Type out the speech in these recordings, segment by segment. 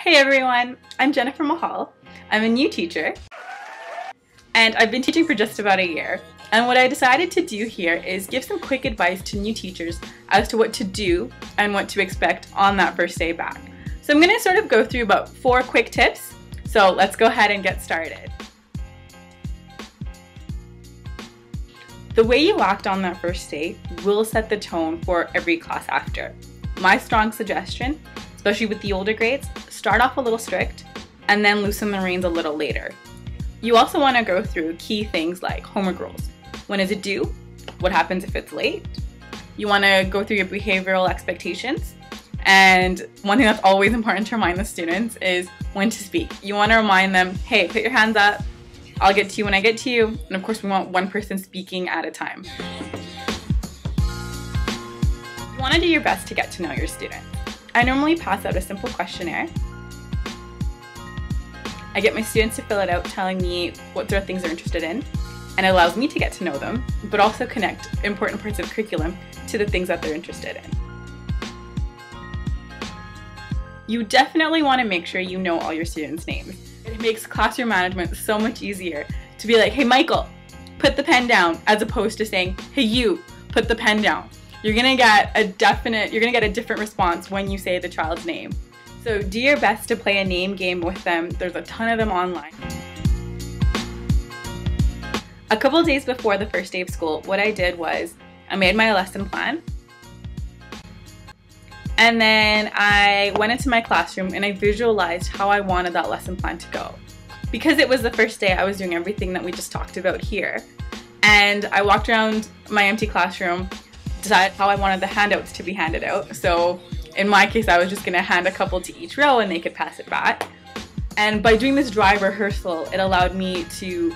Hey everyone, I'm Jennifer Mahal. I'm a new teacher and I've been teaching for just about a year. And what I decided to do here is give some quick advice to new teachers as to what to do and what to expect on that first day back. So I'm going to sort of go through about 4 quick tips. So let's go ahead and get started. The way you act on that first day will set the tone for every class after. My strong suggestion, especially with the older grades, start off a little strict and then loosen the reins a little later. You also want to go through key things like homework rules. When is it due? What happens if it's late? You want to go through your behavioral expectations. And one thing that's always important to remind the students is when to speak. You want to remind them, hey, put your hands up. I'll get to you when I get to you. And of course, we want one person speaking at a time. You want to do your best to get to know your students. I normally pass out a simple questionnaire. I get my students to fill it out telling me what sort of things they're interested in, and it allows me to get to know them, but also connect important parts of curriculum to the things that they're interested in. You definitely want to make sure you know all your students' names. It makes classroom management so much easier to be like, hey Michael, put the pen down, as opposed to saying, hey you, put the pen down. You're gonna get a different response when you say the child's name. So do your best to play a name game with them. There's a ton of them online. A couple days before the first day of school, what I did was I made my lesson plan. And then I went into my classroom and I visualized how I wanted that lesson plan to go. Because it was the first day, I was doing everything that we just talked about here. And I walked around my empty classroom, decided how I wanted the handouts to be handed out. So in my case, I was just gonna hand a couple to each row and they could pass it back. And by doing this dry rehearsal, it allowed me to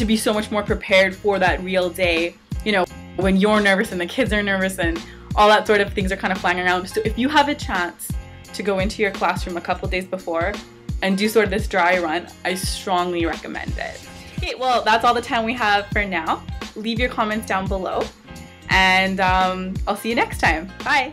be so much more prepared for that real day, you know, when you're nervous and the kids are nervous and all that sort of things are kind of flying around. So if you have a chance to go into your classroom a couple days before and do sort of this dry run, I strongly recommend it. Okay, well, that's all the time we have for now. Leave your comments down below and I'll see you next time. Bye.